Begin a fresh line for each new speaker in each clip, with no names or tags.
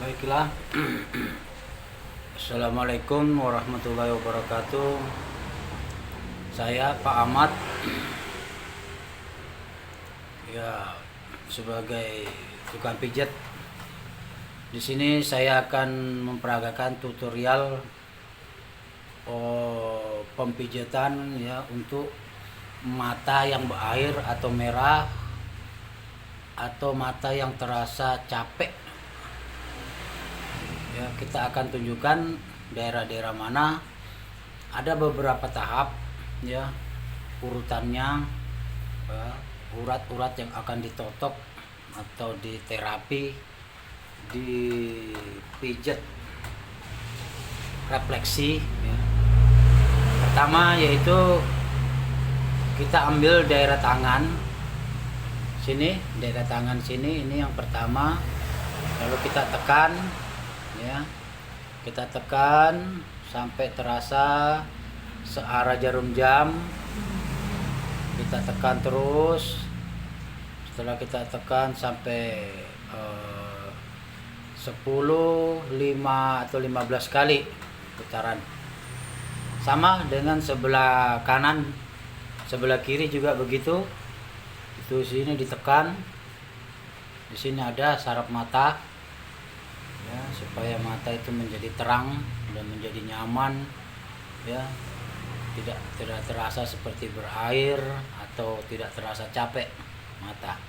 Baiklah. Assalamualaikum warahmatullahi wabarakatuh. Saya Pak Ahmad, ya, sebagai tukang pijat. Di sini saya akan memperagakan tutorial pempijatan ya untuk mata yang berair atau merah atau mata yang terasa capek. Ya, kita akan tunjukkan daerah-daerah mana. Ada beberapa tahap ya urutannya, urat-urat yang akan ditotok atau diterapi, dipijat refleksi ya. Pertama yaitu kita ambil daerah tangan sini, daerah tangan sini, ini yang pertama. Lalu kita tekan ya, kita tekan sampai terasa searah jarum jam. Kita tekan terus. Setelah kita tekan sampai 10, 5 atau 15 kali putaran. Sama dengan sebelah kanan, sebelah kiri juga begitu. Itu sini ditekan. Di sini ada saraf mata. Ya, supaya mata itu menjadi terang dan menjadi nyaman ya, tidak terasa seperti berair atau tidak terasa capek mata.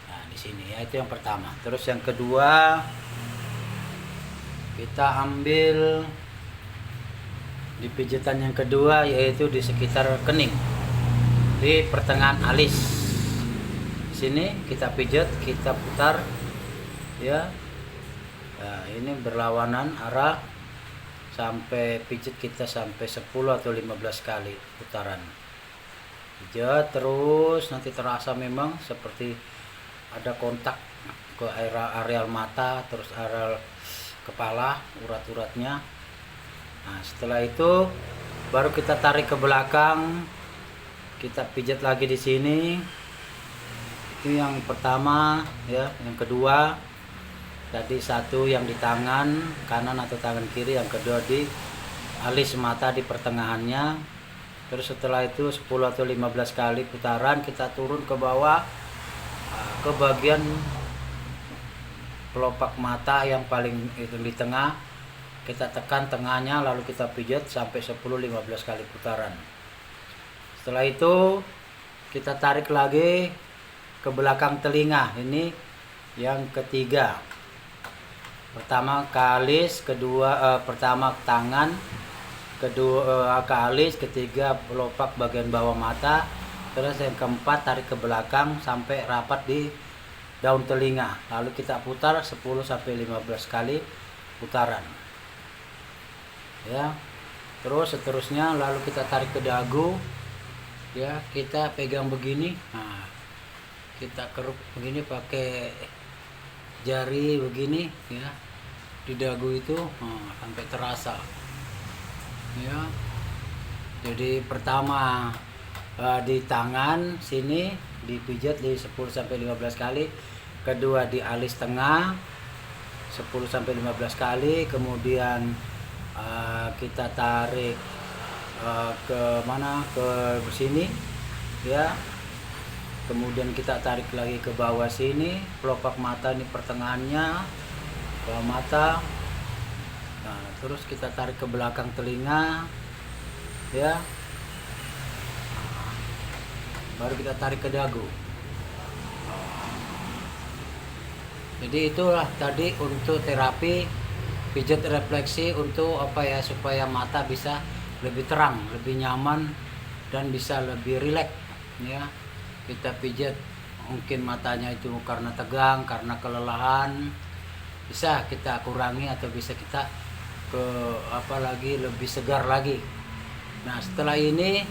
Nah, di sini ya, itu yang pertama. Terus yang kedua, kita ambil di pijatan yang kedua yaitu di sekitar kening, di pertengahan alis. Sini kita pijat, kita putar ya. Nah, ini berlawanan arah sampai pijat kita sampai 10 atau 15 kali putaran. Pijat terus, nanti terasa memang seperti ada kontak ke areal mata, terus areal kepala, urat-uratnya. Nah, setelah itu baru kita tarik ke belakang, kita pijat lagi di sini. Itu yang pertama ya. Yang kedua tadi satu yang di tangan kanan atau tangan kiri, yang kedua di alis mata di pertengahannya. Terus setelah itu 10 atau 15 kali putaran, kita turun ke bawah ke bagian kelopak mata yang paling itu di tengah. Kita tekan tengahnya, lalu kita pijat sampai 10-15 kali putaran. Setelah itu kita tarik lagi ke belakang telinga. Ini yang ketiga. Pertama ke alis, kedua pertama ke tangan, kedua ke alis, ketiga pelopak bagian bawah mata, terus yang keempat tarik ke belakang sampai rapat di daun telinga. Lalu kita putar 10-15 kali putaran. Ya. Terus seterusnya, lalu kita tarik ke dagu. Ya, kita pegang begini. Nah, kita keruk begini pakai jari begini ya di dagu itu sampai terasa ya. Jadi pertama di tangan sini dipijat di 10-15 kali, kedua di alis tengah 10-15 kali, kemudian kita tarik ke mana, ke sini ya. Kemudian kita tarik lagi ke bawah sini, kelopak mata ini pertengahannya, bawah mata. Nah, terus kita tarik ke belakang telinga, ya. Baru kita tarik ke dagu. Jadi itulah tadi untuk terapi pijat refleksi untuk apa ya, supaya mata bisa lebih terang, lebih nyaman dan bisa lebih rileks, ya. Kita pijat mungkin matanya itu karena tegang, karena kelelahan, bisa kita kurangi atau bisa kita ke apa lagi, lebih segar lagi. Nah, setelah ini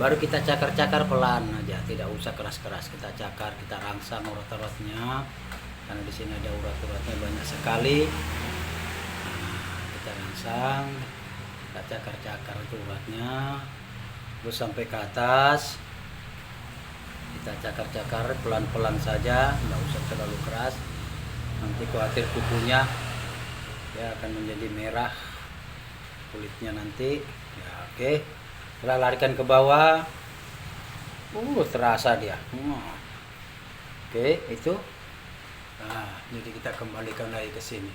baru kita cakar-cakar pelan aja, tidak usah keras-keras. Kita cakar, kita rangsang urat-uratnya karena di sini ada urat-uratnya banyak sekali. Nah, kita rangsang, kita cakar-cakar itu uratnya terus sampai ke atas. Kita cakar-cakar pelan-pelan saja, nggak usah terlalu keras, nanti khawatir kukunya ya akan menjadi merah kulitnya nanti ya. Oke, setelah larikan ke bawah terasa dia. Oke, itu jadi kita kembalikan lagi ke sini.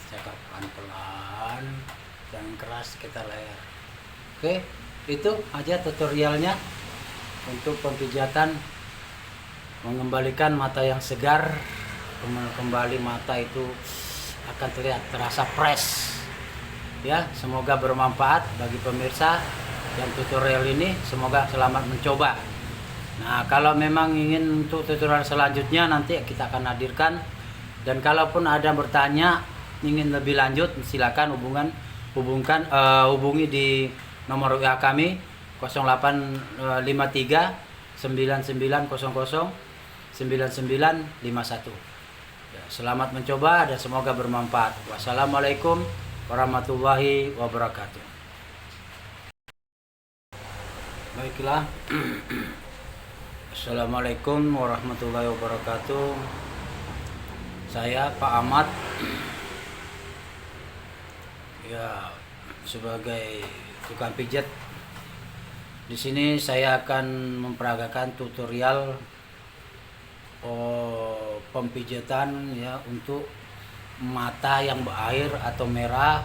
Cakap pelan-pelan, jangan keras, kita layar. Oke, itu aja tutorialnya untuk pemijatan mengembalikan mata yang segar. Kembali mata itu akan terasa fresh ya. Semoga bermanfaat bagi pemirsa yang tutorial ini. Semoga selamat mencoba. Nah, kalau memang ingin untuk tutorial selanjutnya nanti kita akan hadirkan. Dan kalaupun ada bertanya ingin lebih lanjut, silakan hubungi di nomor WA kami 0853 9900 9951. Ya, selamat mencoba dan semoga bermanfaat. Wassalamualaikum warahmatullahi wabarakatuh. Baiklah. Assalamualaikum warahmatullahi wabarakatuh. Saya Pak Ahmad, ya, sebagai tukang pijat. Di sini saya akan memperagakan tutorial pemijatan ya untuk mata yang berair atau merah,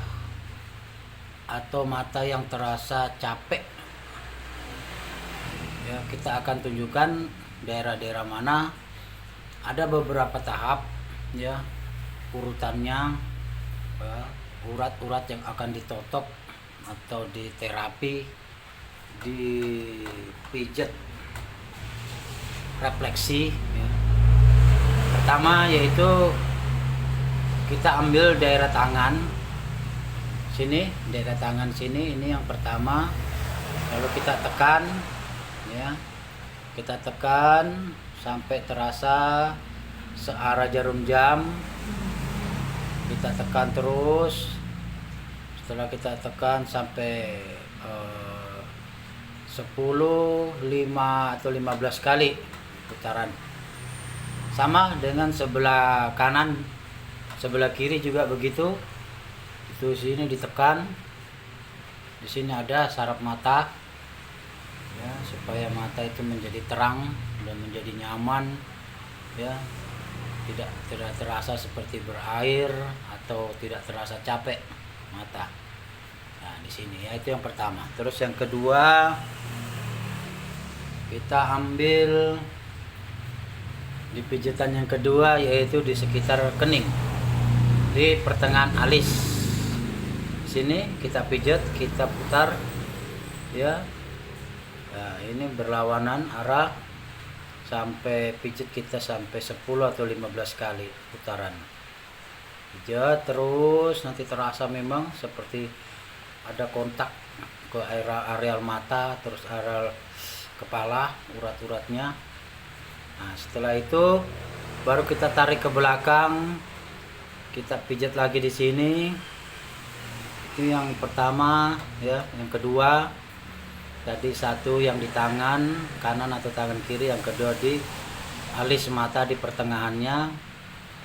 atau mata yang terasa capek. Ya, kita akan tunjukkan daerah-daerah mana. Ada beberapa tahap ya urutannya, urat-urat yang akan ditotok atau diterapi, dipijat refleksi ya. Pertama yaitu kita ambil daerah tangan sini, daerah tangan sini, ini yang pertama. Lalu kita tekan ya, kita tekan sampai terasa searah jarum jam. Kita tekan terus. Setelah kita tekan sampai 10, 5 atau 15 kali putaran. Sama dengan sebelah kanan, sebelah kiri juga begitu. Itu sini ditekan. Di sini ada saraf mata ya, supaya mata itu menjadi terang dan menjadi nyaman ya, tidak terasa seperti berair atau tidak terasa capek mata. Nah, di sini ya, itu yang pertama. Terus yang kedua, kita ambil di pijatan yang kedua, yaitu di sekitar kening, di pertengahan alis. Sini kita pijat, kita putar ya. Nah, ini berlawanan arah sampai pijat kita sampai 10 atau 15 kali putaran. Pijat terus, nanti terasa memang seperti ada kontak ke areal mata, terus areal kepala, urat-uratnya. Nah, setelah itu baru kita tarik ke belakang, kita pijat lagi di sini. Itu yang pertama ya. Yang kedua tadi satu yang di tangan kanan atau tangan kiri, yang kedua di alis mata di pertengahannya.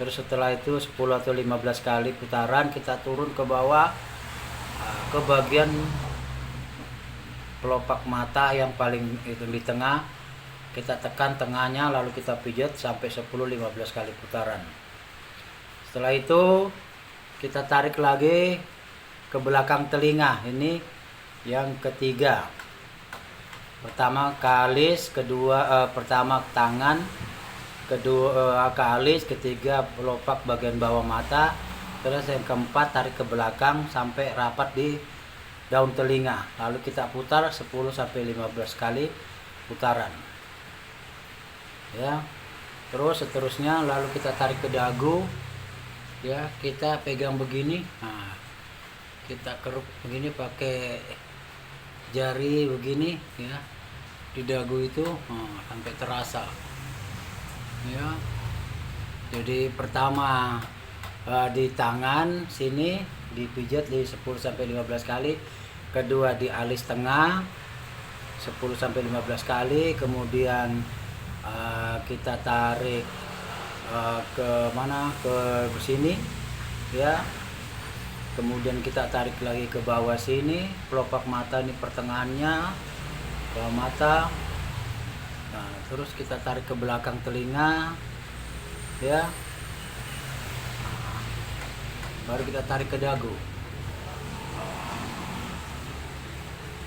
Terus setelah itu 10 atau 15 kali putaran, kita turun ke bawah ke bagian pelopak mata yang paling itu di tengah. Kita tekan tengahnya, lalu kita pijat sampai 10-15 kali putaran. Setelah itu kita tarik lagi ke belakang telinga. Ini yang ketiga. Pertama ke alis, kedua pertama ke tangan, kedua ke alis, ketiga pelopak bagian bawah mata. Terus yang keempat tarik ke belakang sampai rapat di daun telinga. Lalu kita putar 10-15 kali putaran. Ya. Terus seterusnya, lalu kita tarik ke dagu. Ya, kita pegang begini. Nah, kita keruk begini pakai jari begini ya. Di dagu itu sampai terasa. Ya. Jadi pertama di tangan sini dipijat di 10-15 kali. Kedua di alis tengah 10-15 kali. Kemudian kita tarik ke mana, ke sini ya. Kemudian kita tarik lagi ke bawah sini, kelopak mata ini pertengahannya, bawah mata. Nah, terus kita tarik ke belakang telinga, ya. Baru kita tarik ke dagu.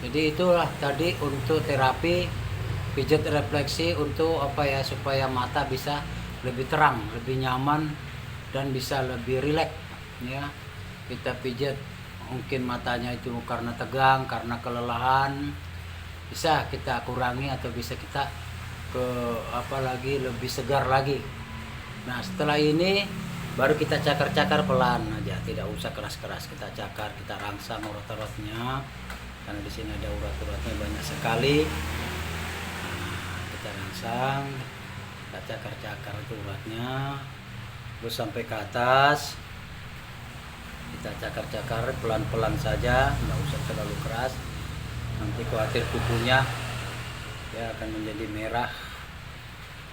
Jadi itulah tadi untuk terapi pijat refleksi untuk apa ya, supaya mata bisa lebih terang, lebih nyaman dan bisa lebih rileks, ya. Kita pijat mungkin matanya itu karena tegang, karena kelelahan, bisa kita kurangi atau bisa kita ke apa lagi, lebih segar lagi. Nah, setelah ini baru kita cakar-cakar pelan aja, tidak usah keras-keras. Kita cakar, kita rangsang urat-uratnya karena di sini ada urat-uratnya banyak sekali. Nah, kita rangsang, kita cakar-cakar itu uratnya terus sampai ke atas. Kita cakar-cakar pelan-pelan saja, nggak usah terlalu keras, nanti khawatir kukunya ya akan menjadi merah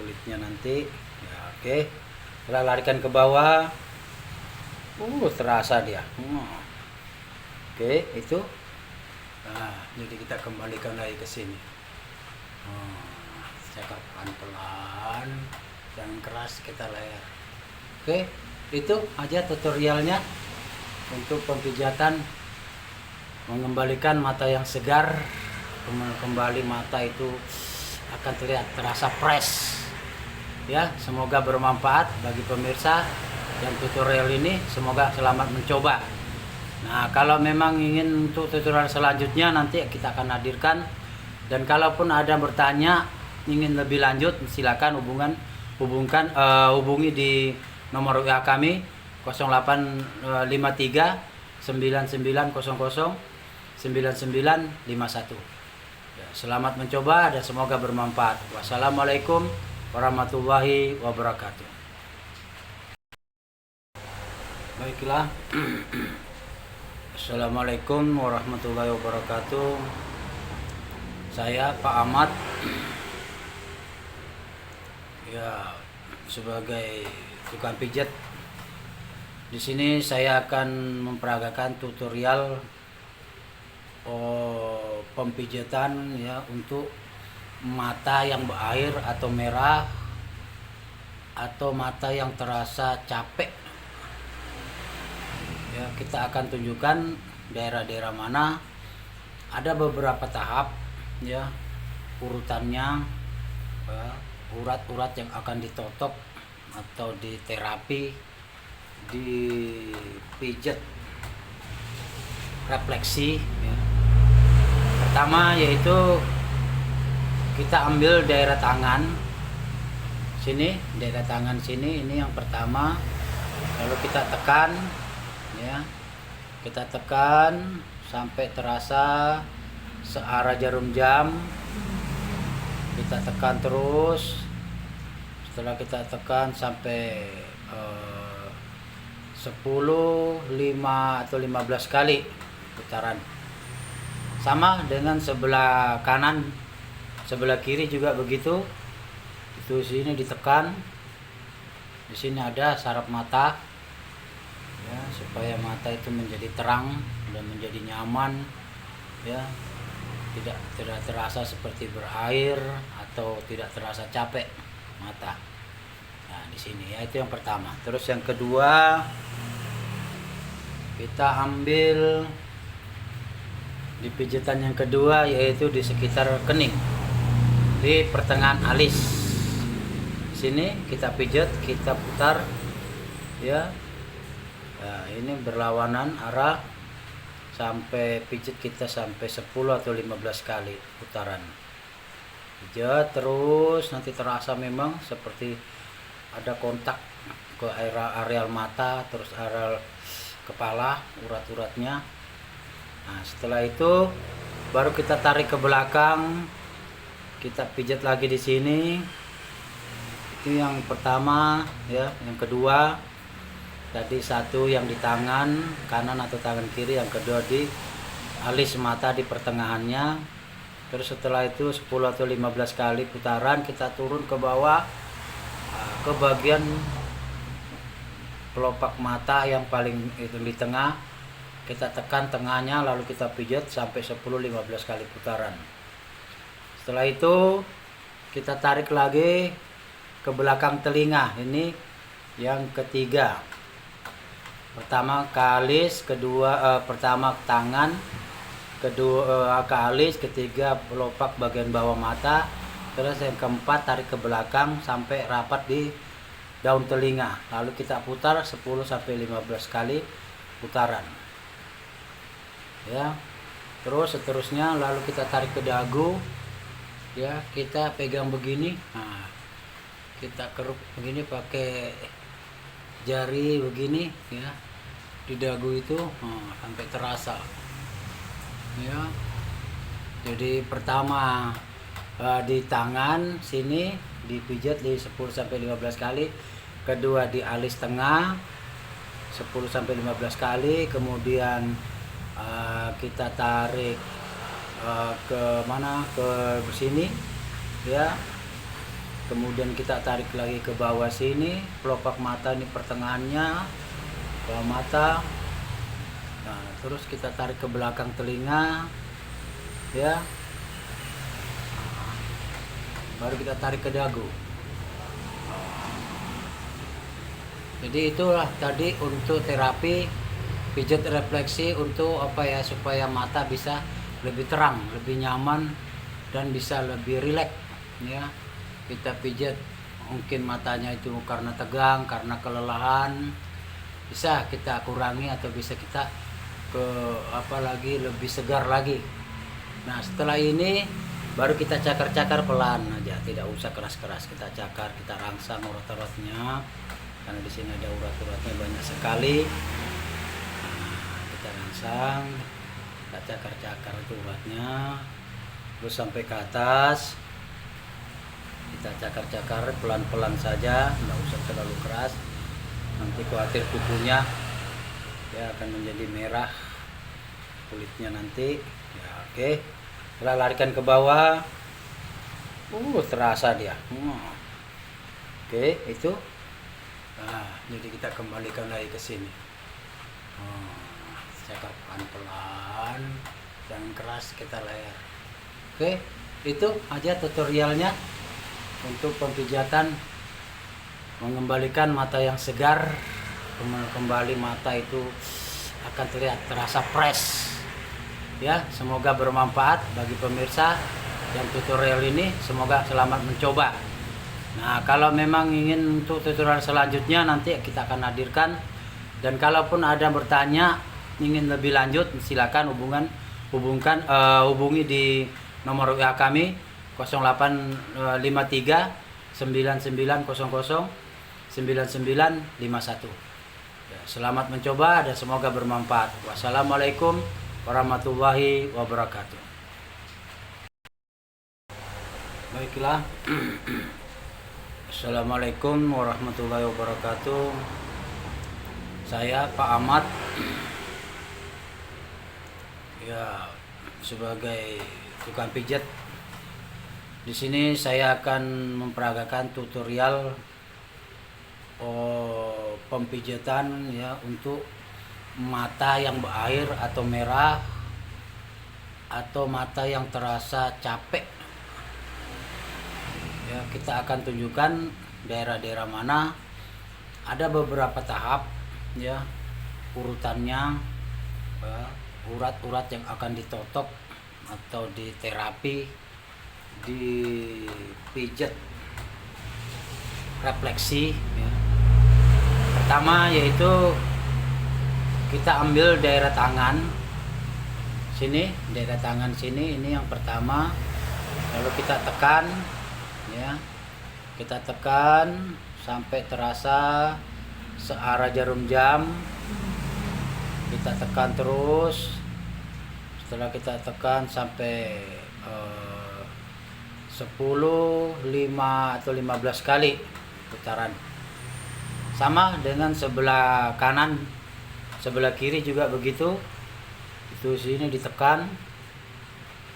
kulitnya nanti ya. Oke, setelah larikan ke bawah, terasa dia. Oke, itu. Nah, jadi kita kembalikan lagi ke sini. Cakar pelan-pelan, jangan keras, kita layar. Oke, itu aja tutorialnya untuk pemijatan mengembalikan mata yang segar. Kembali mata itu akan terasa fresh, ya. Semoga bermanfaat bagi pemirsa yang tutorial ini, semoga selamat mencoba. Nah, kalau memang ingin untuk tutorial selanjutnya nanti kita akan hadirkan, dan kalaupun ada bertanya ingin lebih lanjut, silakan hubungi di nomor WA kami 0853 9900 9951. Ya, selamat mencoba dan semoga bermanfaat. Wassalamualaikum warahmatullahi wabarakatuh. Baiklah. Assalamualaikum warahmatullahi wabarakatuh. Saya Pak Ahmad, ya, sebagai tukang pijat. Di sini saya akan memperagakan tutorial pemijatan ya untuk mata yang berair atau merah, atau mata yang terasa capek. Ya, kita akan tunjukkan daerah-daerah mana. Ada beberapa tahap ya urutannya, urat-urat yang akan ditotok atau diterapi, dipijat refleksi ya. Pertama yaitu kita ambil daerah tangan sini, daerah tangan sini, ini yang pertama. Lalu kita tekan ya, kita tekan sampai terasa searah jarum jam. Kita tekan terus. Setelah kita tekan sampai 10, 5 atau 15 kali putaran. Sama dengan sebelah kanan, sebelah kiri juga begitu. Itu sini ditekan. Di sini ada saraf mata. Ya, supaya mata itu menjadi terang dan menjadi nyaman ya, tidak terasa seperti berair atau tidak terasa capek mata. Nah, di sini ya, itu yang pertama. Terus yang kedua, kita ambil di pijatan yang kedua, yaitu di sekitar kening, di pertengahan alis. Sini kita pijat, kita putar ya. Nah, ini berlawanan arah sampai pijat kita sampai 10 atau 15 kali putaran. Pijat terus, nanti terasa memang seperti ada kontak ke areal mata, terus areal kepala, urat-uratnya. Nah, setelah itu baru kita tarik ke belakang, kita pijat lagi di sini. Itu yang pertama ya. Yang kedua tadi satu yang di tangan kanan atau tangan kiri, yang kedua di alis mata di pertengahannya. Terus setelah itu 10 atau 15 kali putaran, kita turun ke bawah ke bagian pelopak mata yang paling itu di tengah, kita tekan tengahnya, lalu kita pijat sampai 10-15 kali putaran. Setelah itu kita tarik lagi ke belakang telinga. Ini yang ketiga. Pertama ke alis, pertama ke tangan, kedua ke alis, ketiga pelopak bagian bawah mata, terus yang keempat tarik ke belakang sampai rapat di daun telinga. Lalu kita putar 10-15 kali putaran. Ya. Terus seterusnya lalu kita tarik ke dagu. Ya, kita pegang begini. Nah, kita keruk begini pakai jari begini ya. Di dagu itu sampai terasa. Ya. Jadi pertama di tangan sini dipijat di 10-15 kali, kedua di alis tengah 10-15 kali, kemudian kita tarik ke mana, ke sini ya, kemudian kita tarik lagi ke bawah sini, pelopak mata ini pertengahannya bawah mata. Nah, terus kita tarik ke belakang telinga ya, baru kita tarik ke dagu. Jadi itulah tadi untuk terapi pijat refleksi, untuk apa ya, supaya mata bisa lebih terang, lebih nyaman, dan bisa lebih rileks ya. Kita pijat mungkin matanya itu karena tegang, karena kelelahan, bisa kita kurangi atau bisa kita ke apa lagi, lebih segar lagi. Nah, setelah ini baru kita cakar-cakar pelan aja, tidak usah keras-keras. Kita cakar, kita rangsang urat-uratnya, karena di sini ada urat-uratnya banyak sekali. Nah, kita rangsang, kita cakar-cakar itu uratnya, terus sampai ke atas. Kita cakar-cakar pelan-pelan saja, tidak usah terlalu keras. Nanti khawatir kukunya ya akan menjadi merah kulitnya nanti. Ya, oke. Setelah larikan ke bawah, terasa dia. Oke, itu. Nah, jadi kita kembalikan lagi ke sini. Cakap pelan-pelan, jangan keras, kita layar. Oke, itu aja tutorialnya untuk pemijatan mengembalikan mata yang segar. Kembali mata itu akan terasa fresh. Ya, semoga bermanfaat bagi pemirsa yang tutorial ini. Semoga selamat mencoba. Nah, kalau memang ingin untuk tutorial selanjutnya nanti kita akan hadirkan. Dan kalaupun ada bertanya ingin lebih lanjut, silakan hubungi di nomor WA kami 0853 9900 9951. Ya, selamat mencoba dan semoga bermanfaat. Wassalamualaikum warahmatullahi wabarakatuh. Baiklah. Assalamualaikum warahmatullahi wabarakatuh. Saya Pak Ahmad. Ya, sebagai tukang pijat. Di sini saya akan memperagakan tutorial pemijatan ya untuk mata yang berair atau merah, atau mata yang terasa capek. Ya, kita akan tunjukkan daerah-daerah mana. Ada beberapa tahap ya urutannya, urat-urat yang akan ditotok atau diterapi, dipijat refleksi ya. Pertama yaitu kita ambil daerah tangan sini, daerah tangan sini, ini yang pertama. Lalu kita tekan ya, kita tekan sampai terasa searah jarum jam. Kita tekan terus. Setelah kita tekan sampai 10, 5 atau 15 kali putaran. Sama dengan sebelah kanan, sebelah kiri juga begitu. Itu sini ditekan.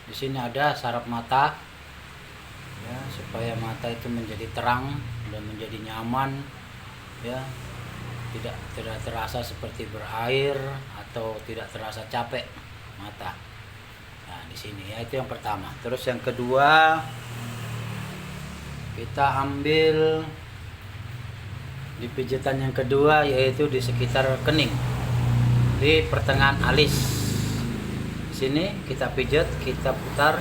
Di sini ada saraf mata. Ya, supaya mata itu menjadi terang dan menjadi nyaman ya. tidak terasa seperti berair atau tidak terasa capek mata. Nah, di sini ya, itu yang pertama. Terus yang kedua, kita ambil di pijitan yang kedua, yaitu di sekitar kening, di pertengahan alis. Di sini kita pijat, kita putar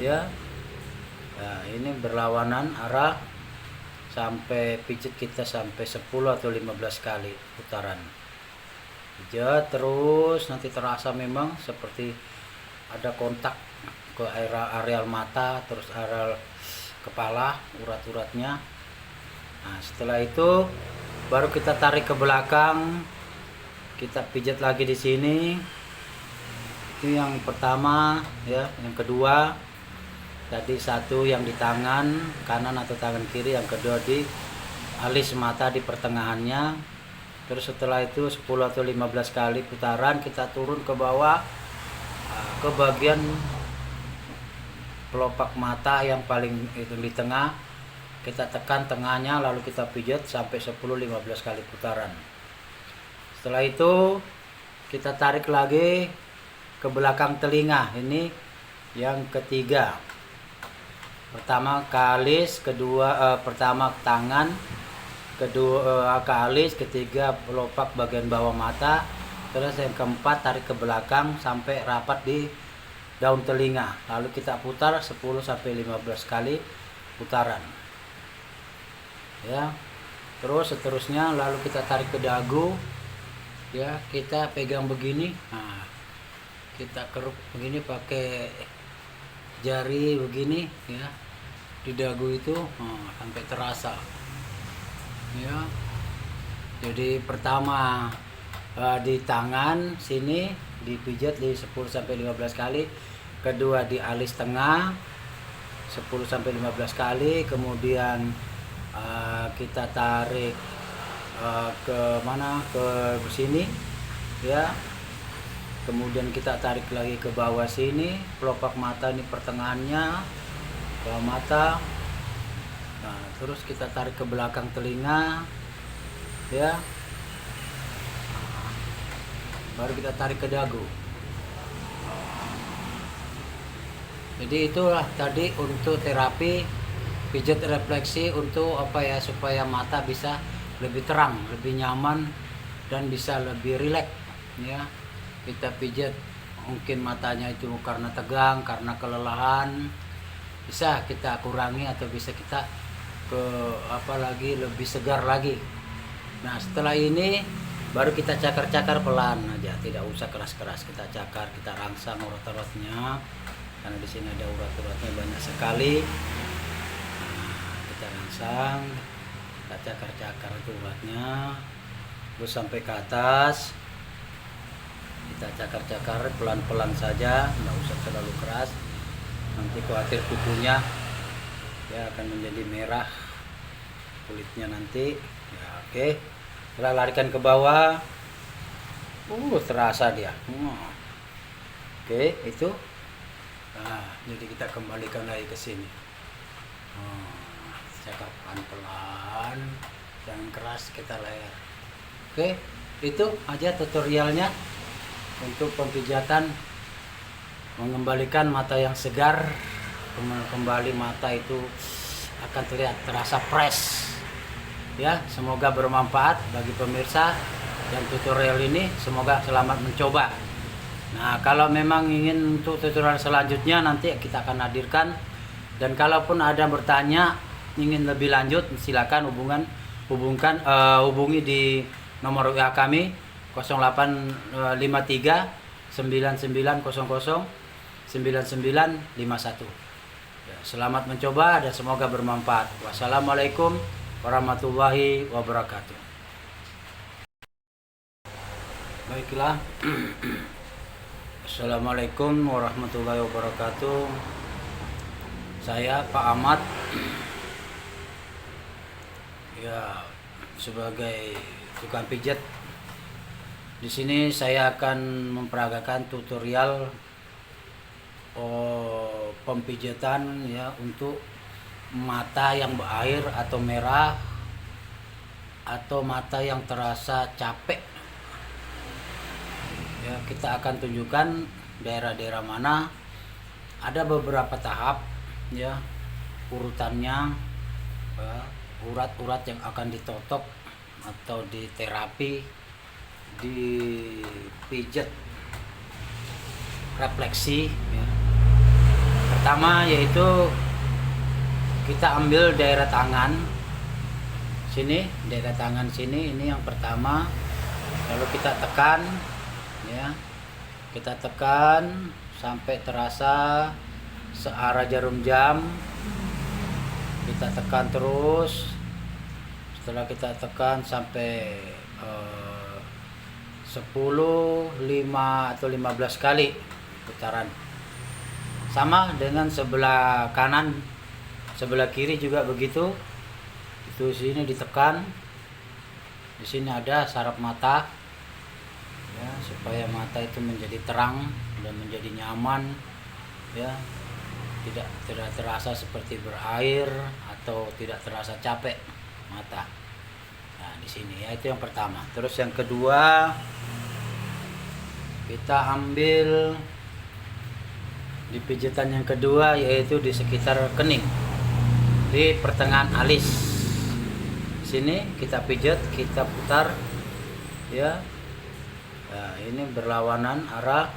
ya. Nah, ini berlawanan arah, sampai pijat kita sampai 10 atau 15 kali putaran. Pijat terus, nanti terasa memang seperti ada kontak ke areal mata, terus areal kepala, urat-uratnya. Nah, setelah itu baru kita tarik ke belakang, kita pijat lagi di sini. Itu yang pertama ya. Yang kedua tadi satu yang di tangan kanan atau tangan kiri, yang kedua di alis mata di pertengahannya. Terus setelah itu 10 atau 15 kali putaran, kita turun ke bawah ke bagian kelopak mata yang paling itu di tengah. Kita tekan tengahnya, lalu kita pijat sampai 10-15 kali putaran. Setelah itu kita tarik lagi ke belakang telinga. Ini yang ketiga. Pertama ke alis, kedua pertama ke tangan, kedua ke alis, ketiga kelopak bagian bawah mata. Terus yang keempat tarik ke belakang sampai rapat di daun telinga. Lalu kita putar 10-15 kali putaran. Ya. Terus seterusnya, lalu kita tarik ke dagu. Ya, kita pegang begini. Nah, kita keruk begini pakai jari begini ya. Di dagu itu sampai terasa. Ya. Jadi pertama di tangan sini dipijat di 10-15 kali, kedua di alis tengah 10-15 kali, kemudian kita tarik ke mana, ke sini ya, kemudian kita tarik lagi ke bawah sini, kelopak mata ini pertengahannya bawah mata. Nah, terus kita tarik ke belakang telinga ya, baru kita tarik ke dagu. Jadi itulah tadi untuk terapi pijat refleksi, untuk apa ya, supaya mata bisa lebih terang, lebih nyaman, dan bisa lebih rileks ya. Kita pijat mungkin matanya itu karena tegang, karena kelelahan, bisa kita kurangi atau bisa kita ke apa lagi, lebih segar lagi. Nah, setelah ini baru kita cakar-cakar pelan aja, tidak usah keras-keras. Kita cakar, kita rangsang urat-uratnya, karena di sini ada urat-uratnya banyak sekali. Nah, kita rangsang, kita cakar-cakar itu uratnya, terus sampai ke atas. Kita cakar-cakar pelan-pelan saja, nggak usah terlalu keras. Nanti khawatir kukunya ya akan menjadi merah kulitnya nanti. Ya, oke. Setelah larikan ke bawah, terasa dia. Oke, itu. Nah, jadi kita kembalikan lagi ke sini. Cakap pelan-pelan, jangan keras, kita layar. Oke, itu aja tutorialnya untuk pemijatan, mengembalikan mata yang segar. Kembali mata itu akan terlihat terasa fresh. Ya, semoga bermanfaat bagi pemirsa yang tutorial ini. Semoga selamat mencoba. Nah, kalau memang ingin untuk tutorial selanjutnya nanti kita akan hadirkan. Dan kalaupun ada bertanya ingin lebih lanjut, silakan hubungi di nomor WA kami 0853 9900 9951. Ya, selamat mencoba dan semoga bermanfaat. Wassalamualaikum warahmatullahi wabarakatuh. Baiklah. Assalamualaikum warahmatullahi wabarakatuh. Saya Pak Ahmad, ya, sebagai tukang pijat. Di sini saya akan memperagakan tutorial pemijatan ya, untuk mata yang berair atau merah atau mata yang terasa capek, ya kita akan tunjukkan daerah-daerah mana. Ada beberapa tahap ya urutannya, urat-urat yang akan ditotok atau diterapi, dipijat, refleksi ya. Pertama yaitu kita ambil daerah tangan sini, daerah tangan sini, ini yang pertama. Lalu kita tekan ya, kita tekan sampai terasa searah jarum jam. Kita tekan terus. Setelah kita tekan sampai 10, 5 atau 15 kali putaran. Sama dengan sebelah kanan, sebelah kiri juga begitu. Itu sini ditekan. Di sini ada saraf mata ya, supaya mata itu menjadi terang dan menjadi nyaman ya, tidak terasa seperti berair atau tidak terasa capek mata. Nah, di sini ya, itu yang pertama. Terus yang kedua, kita ambil di pijitan yang kedua, yaitu di sekitar kening, di pertengahan alis. Sini kita pijat, kita putar ya. Nah, ini berlawanan arah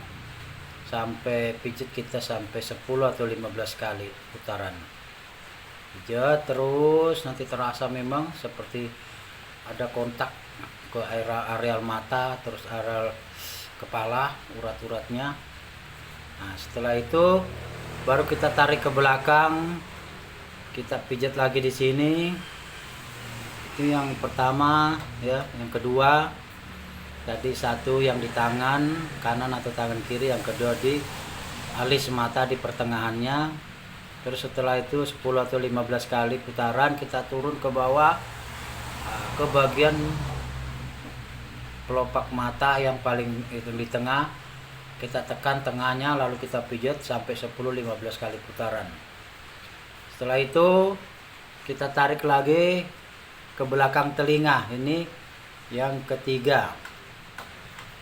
sampai pijat kita sampai 10 atau 15 kali putaran. Pijat terus, nanti terasa memang seperti ada kontak ke areal mata, terus areal kepala, urat-uratnya. Nah, setelah itu baru kita tarik ke belakang, kita pijat lagi di sini. Itu yang pertama ya. Yang kedua tadi satu yang di tangan kanan atau tangan kiri, yang kedua di alis mata di pertengahannya. Terus setelah itu 10 atau 15 kali putaran, kita turun ke bawah ke bagian pelopak mata yang paling itu di tengah. Kita tekan tengahnya, lalu kita pijat sampai 10-15 kali putaran. Setelah itu kita tarik lagi ke belakang telinga. Ini yang ketiga.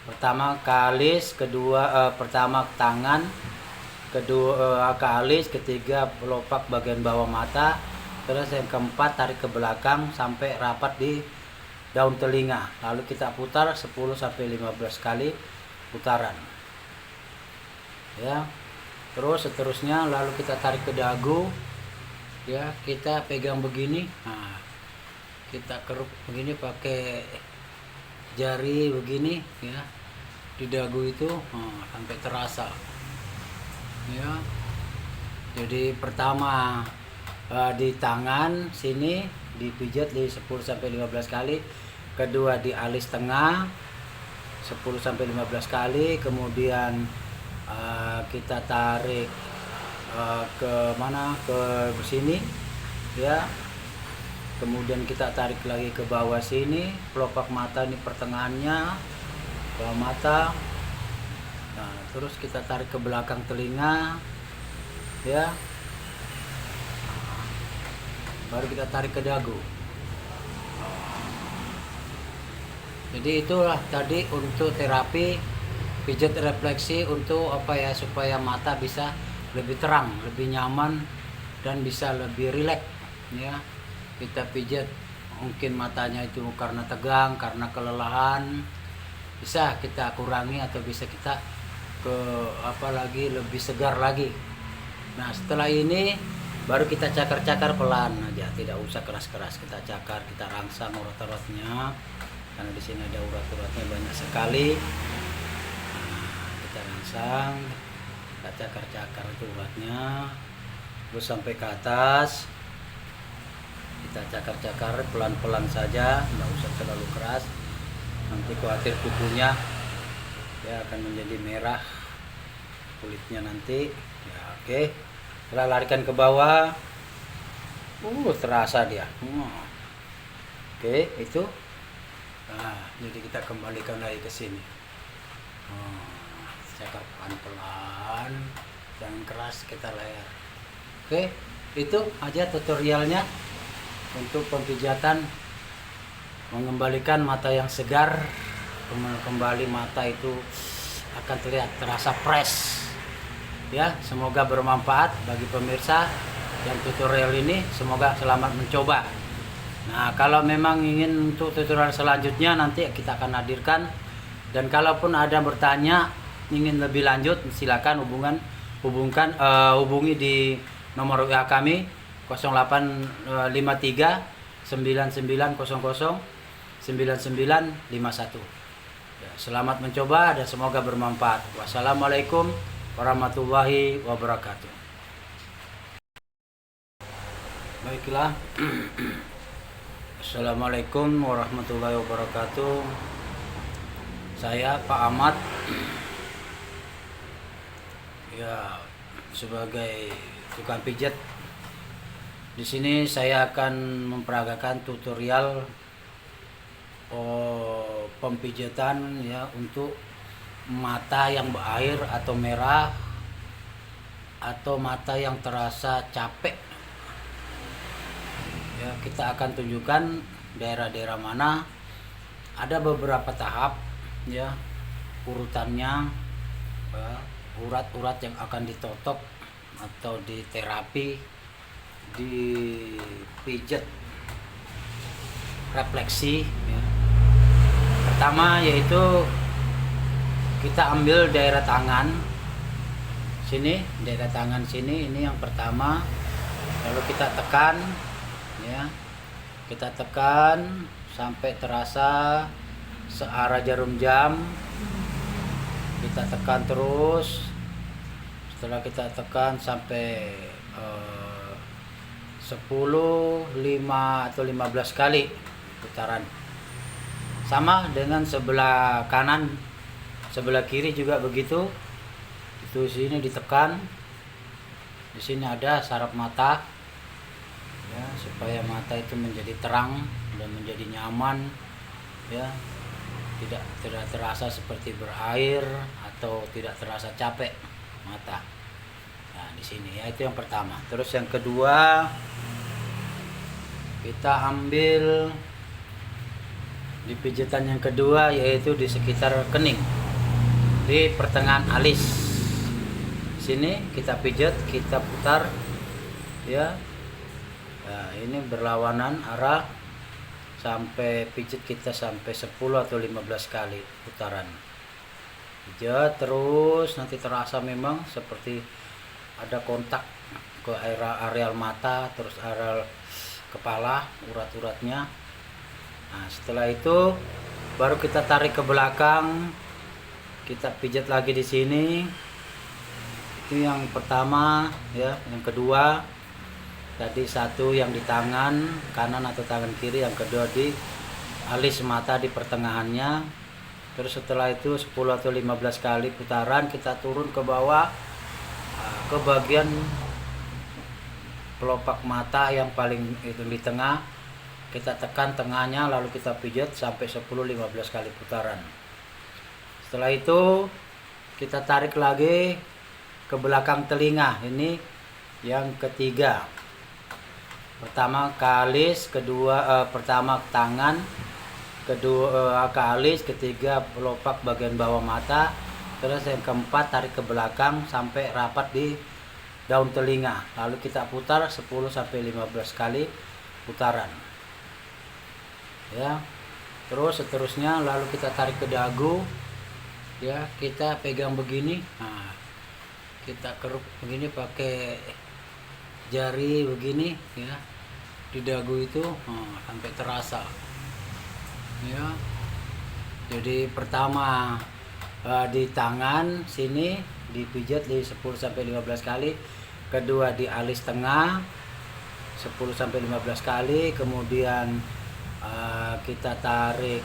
Pertama ke alis, kedua pertama ke tangan, kedua ke alis, ketiga pelopak bagian bawah mata. Terus yang keempat tarik ke belakang sampai rapat di daun telinga. Lalu kita putar 10-15 kali putaran. Ya. Terus seterusnya, lalu kita tarik ke dagu. Ya, kita pegang begini. Nah, kita keruk begini pakai jari begini ya, di dagu itu sampai terasa ya. Jadi pertama di tangan sini dipijat di 10-15 kali, kedua di alis tengah 10-15 kali, kemudian kita tarik ke mana, ke sini ya. Kemudian kita tarik lagi ke bawah sini, pelopak mata ini pertengahannya, bawah mata. Nah, terus kita tarik ke belakang telinga, ya. Baru kita tarik ke dagu. Jadi itulah tadi untuk terapi pijat refleksi untuk apa ya, supaya mata bisa lebih terang, lebih nyaman dan bisa lebih rileks ya. Kita pijat mungkin matanya itu karena tegang, karena kelelahan, bisa kita kurangi atau bisa kita ke apa lagi, lebih segar lagi. Nah, setelah ini baru kita cakar-cakar pelan aja, tidak usah keras-keras. Kita cakar, kita rangsang urat-uratnya karena di sini ada urat-uratnya banyak sekali. Nah, kita rangsang, kita cakar-cakar itu uratnya terus sampai ke atas. Kita cakar-cakar pelan-pelan saja, nggak usah terlalu keras, nanti khawatir kukunya ya akan menjadi merah kulitnya nanti ya. Oke, setelah larikan ke bawah terasa dia. Oke, itu nah, jadi kita kembalikan lagi ke sini. Cakar pelan-pelan, jangan keras, kita layar. Oke, itu aja tutorialnya untuk pemijatan mengembalikan mata yang segar, kembali mata itu akan terasa fresh. Ya, semoga bermanfaat bagi pemirsa yang tutorial ini, semoga selamat mencoba. Nah, kalau memang ingin untuk tutorial selanjutnya nanti kita akan hadirkan, dan kalaupun ada bertanya ingin lebih lanjut silakan hubungi di nomor WA kami 0853 9900 9951. Ya, selamat mencoba dan semoga bermanfaat. Wassalamualaikum warahmatullahi wabarakatuh. Baiklah. Assalamualaikum warahmatullahi wabarakatuh. Saya Pak Ahmad, ya, sebagai tukang pijat. Di sini saya akan memperagakan tutorial pemijatan ya untuk mata yang berair atau merah atau mata yang terasa capek. Ya, kita akan tunjukkan daerah-daerah mana. Ada beberapa tahap ya urutannya, urat-urat yang akan ditotok atau diterapi, dipijat refleksi ya. Pertama yaitu kita ambil daerah tangan sini, daerah tangan sini, ini yang pertama. Lalu kita tekan ya, kita tekan sampai terasa searah jarum jam. Kita tekan terus. Setelah kita tekan sampai 10, 5 atau 15 kali putaran. Sama dengan sebelah kanan, sebelah kiri juga begitu. Itu sini ditekan. Di sini ada saraf mata ya, supaya mata itu menjadi terang dan menjadi nyaman ya, tidak terasa seperti berair atau tidak terasa capek mata. Nah, di sini ya, itu yang pertama. Terus yang kedua, kita ambil di pijatan yang kedua yaitu di sekitar kening, di pertengahan alis. Sini kita pijat, kita putar ya. Nah, ini berlawanan arah sampai pijat kita sampai 10 atau 15 kali putaran. Pijat terus, nanti terasa memang seperti ada kontak ke areal mata, terus areal kepala, urat-uratnya. Nah, setelah itu baru kita tarik ke belakang, kita pijat lagi di sini. Itu yang pertama ya. Yang kedua tadi satu yang di tangan kanan atau tangan kiri, yang kedua di alis mata di pertengahannya. Terus setelah itu 10 atau 15 kali putaran, kita turun ke bawah ke bagian pelopak mata yang paling itu di tengah. Kita tekan tengahnya, lalu kita pijat sampai 10-15 kali putaran. Setelah itu kita tarik lagi ke belakang telinga. Ini yang ketiga. Pertama ke alis, kedua pertama ke tangan, kedua ke alis, ketiga pelopak bagian bawah mata, terus yang keempat tarik ke belakang sampai rapat di daun telinga. Lalu kita putar 10-15 kali putaran. Ya. Terus seterusnya, lalu kita tarik ke dagu. Ya, kita pegang begini. Nah, kita keruk begini pakai jari begini ya, di dagu itu sampai terasa ya. Jadi pertama di tangan sini dipijat di 10-15 kali, kedua di alis tengah 10-15 kali, kemudian kita tarik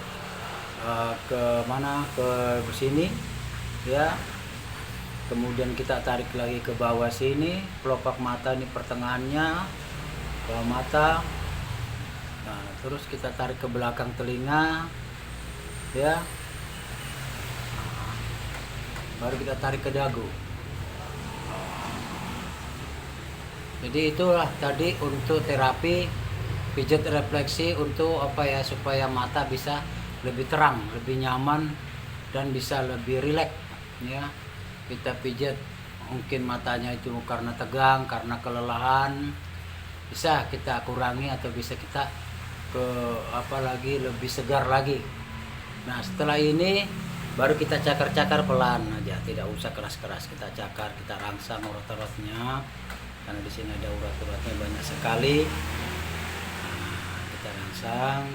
ke mana, ke sini ya. Kemudian kita tarik lagi ke bawah sini, pelopak mata ini pertengahannya, bawah mata. Nah, terus kita tarik ke belakang telinga, ya. Baru kita tarik ke dagu. Jadi itulah tadi untuk terapi pijat refleksi untuk apa ya, supaya mata bisa lebih terang, lebih nyaman, dan bisa lebih rileks ya. Kita pijat mungkin matanya itu karena tegang, karena kelelahan, bisa kita kurangi atau bisa kita ke apa lagi, lebih segar lagi. Nah setelah ini baru kita cakar-cakar pelan aja, tidak usah keras-keras. Kita cakar, kita rangsang urat-uratnya, karena di sini ada urat-uratnya banyak sekali. Nah, kita rangsang,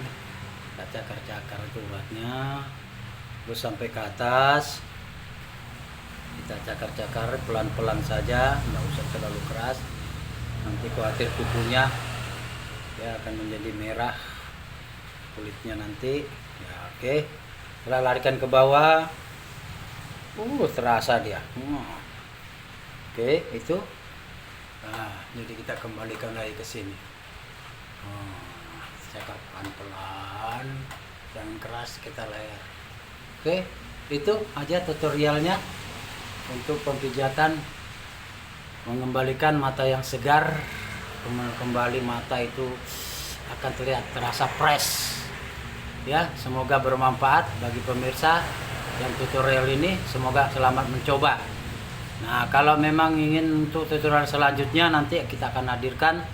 kita cakar-cakar itu uratnya, terus sampai ke atas. Kita cakar-cakar pelan-pelan saja, nggak usah terlalu keras. Nanti khawatir kukunya ya akan menjadi merah kulitnya nanti. Ya oke. Setelah larikan ke bawah, terasa dia. Oke, itu. Nah, jadi kita kembalikan lagi ke sini. Cakar pelan-pelan, jangan keras, kita layar. Oke, itu aja tutorialnya untuk pemijatan mengembalikan mata yang segar. Kembali mata itu akan terasa fresh ya. Semoga bermanfaat bagi pemirsa yang tutorial ini. Semoga selamat mencoba. Nah kalau memang ingin untuk tutorial selanjutnya nanti kita akan hadirkan,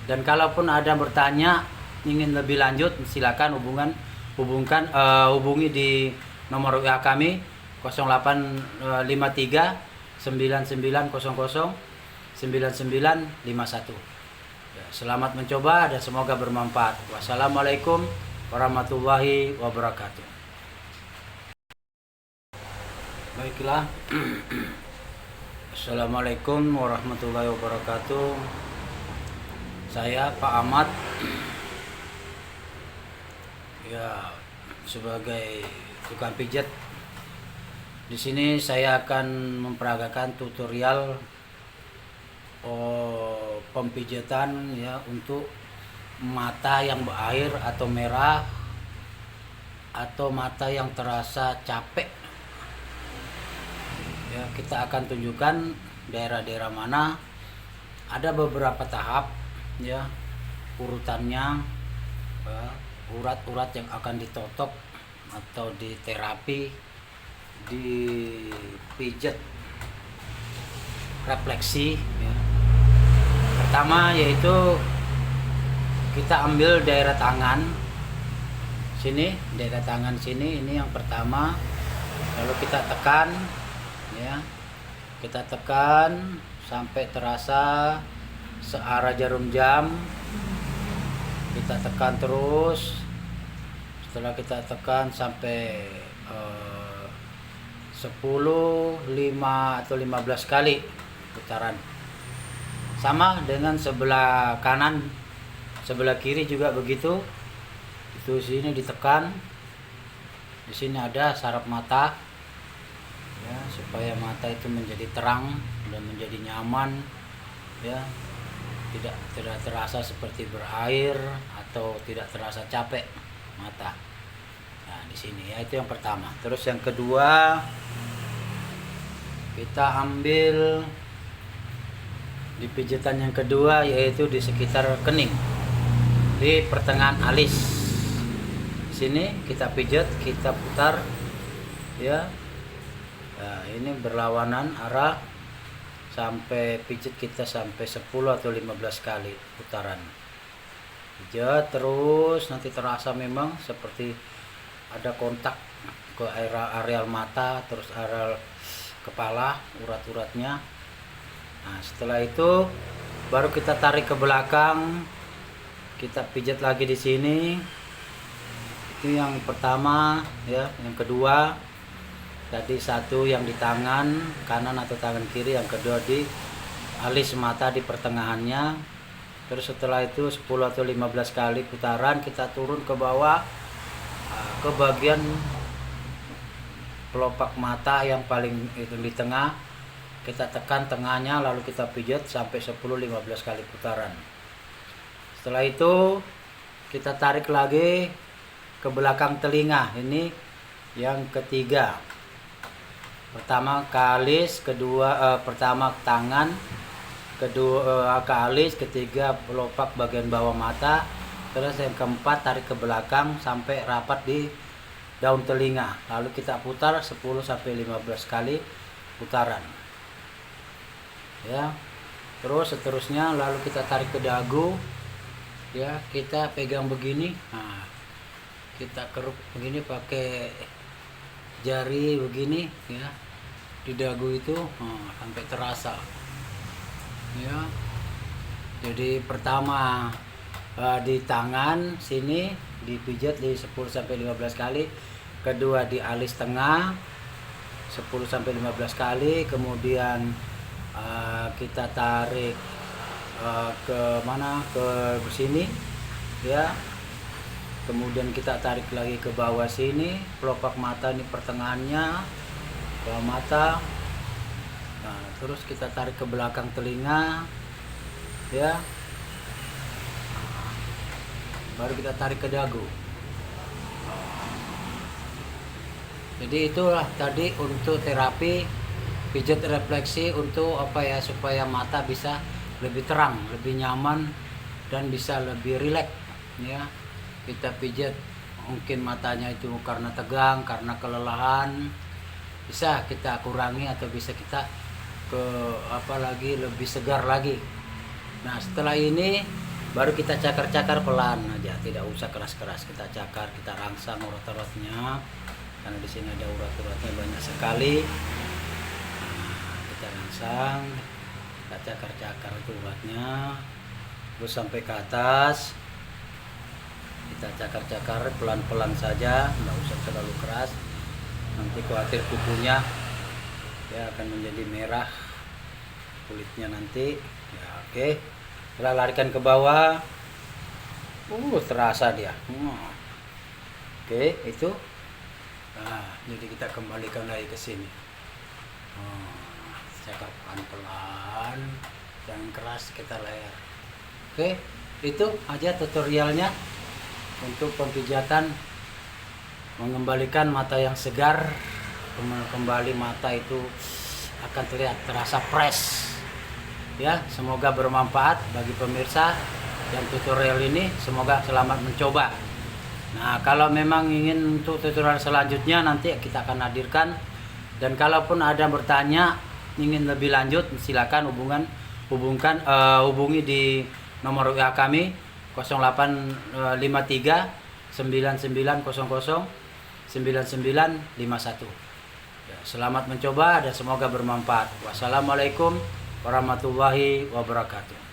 dan kalaupun ada bertanya ingin lebih lanjut, silakan hubungi di nomor WA kami 0853 9900 9951. Ya, selamat mencoba dan semoga bermanfaat. Wassalamualaikum warahmatullahi wabarakatuh. Baiklah. Assalamualaikum warahmatullahi wabarakatuh. Saya Pak Ahmad. Ya, sebagai tukang pijat. Di sini saya akan memperagakan tutorial pemijatan ya untuk mata yang berair atau merah, atau mata yang terasa capek. Ya, kita akan tunjukkan daerah-daerah mana. Ada beberapa tahap ya urutannya, urat-urat yang akan ditotok atau diterapi, dipijat refleksi ya. Pertama yaitu kita ambil daerah tangan sini, daerah tangan sini, ini yang pertama. Lalu kita tekan ya, kita tekan sampai terasa searah jarum jam. Kita tekan terus. Setelah kita tekan sampai 10, 5 atau 15 kali putaran. Sama dengan sebelah kanan, sebelah kiri juga begitu. Itu sini ditekan. Di sini ada saraf mata. Ya, supaya mata itu menjadi terang dan menjadi nyaman ya. Tidak terasa seperti berair atau tidak terasa capek mata. Nah, di sini ya, itu yang pertama. Terus yang kedua, kita ambil di pijatan yang kedua yaitu di sekitar kening, di pertengahan alis. Sini kita pijat, kita putar ya. Nah, ini berlawanan arah sampai pijat kita sampai 10 atau 15 kali putaran. Pijat terus, nanti terasa memang seperti ada kontak ke areal mata, terus areal kepala, urat-uratnya. Nah, setelah itu baru kita tarik ke belakang, kita pijat lagi di sini. Itu yang pertama ya. Yang kedua tadi satu yang di tangan kanan atau tangan kiri, yang kedua di alis mata di pertengahannya. Terus setelah itu 10 atau 15 kali putaran, kita turun ke bawah ke bagian pelopak mata yang paling itu di tengah. Kita tekan tengahnya, lalu kita pijat sampai 10-15 kali putaran. Setelah itu kita tarik lagi ke belakang telinga. Ini yang ketiga. Pertama ke alis, kedua pertama ke tangan, kedua ke alis, ketiga pelopak bagian bawah mata, Terus yang keempat, tarik ke belakang sampai rapat di daun telinga. Lalu kita putar 10 sampai 15 kali putaran. Ya. Terus seterusnya lalu kita tarik ke dagu. Ya, kita pegang begini. Nah, kita keruk begini pakai jari begini ya. Di dagu itu sampai terasa. Ya. Jadi pertama di tangan sini dipijat di 10 sampai 15 kali, kedua di alis tengah 10 sampai 15 kali, kemudian kita tarik ke mana, ke sini ya, kemudian kita tarik lagi ke bawah sini, kelopak mata ini pertengahannya, bawah mata. Nah, terus kita tarik ke belakang telinga ya, baru kita tarik ke dagu. Jadi itulah tadi untuk terapi pijat refleksi, untuk apa ya, supaya mata bisa lebih terang, lebih nyaman, dan bisa lebih rileks ya. Kita pijat mungkin matanya itu karena tegang, karena kelelahan, bisa kita kurangi atau bisa kita ke apa lagi, lebih segar lagi. Nah, setelah ini baru kita cakar-cakar pelan aja, tidak usah keras-keras. Kita cakar, kita rangsang urat-uratnya, karena di sini ada urat-uratnya banyak sekali. Nah, kita rangsang, kita cakar-cakar itu uratnya, terus sampai ke atas. Kita cakar-cakar pelan-pelan saja, tidak usah terlalu keras. Nanti khawatir kukunya ya akan menjadi merah kulitnya nanti. Ya, oke. Setelah larikan ke bawah, terasa dia. Oke, itu. Nah, jadi kita kembalikan lagi ke sini. Cakap pelan-pelan, jangan keras, kita layar. Oke, itu aja tutorialnya untuk pemijatan mengembalikan mata yang segar. Kembali mata itu akan terasa fresh. Ya, semoga bermanfaat bagi pemirsa yang tutorial ini. Semoga selamat mencoba. Nah, kalau memang ingin untuk tutorial selanjutnya nanti kita akan hadirkan. Dan kalaupun ada bertanya ingin lebih lanjut, silakan hubungi di nomor WA kami 0853 9900 9951. Ya, selamat mencoba dan semoga bermanfaat. Wassalamualaikum warahmatullahi wabarakatuh.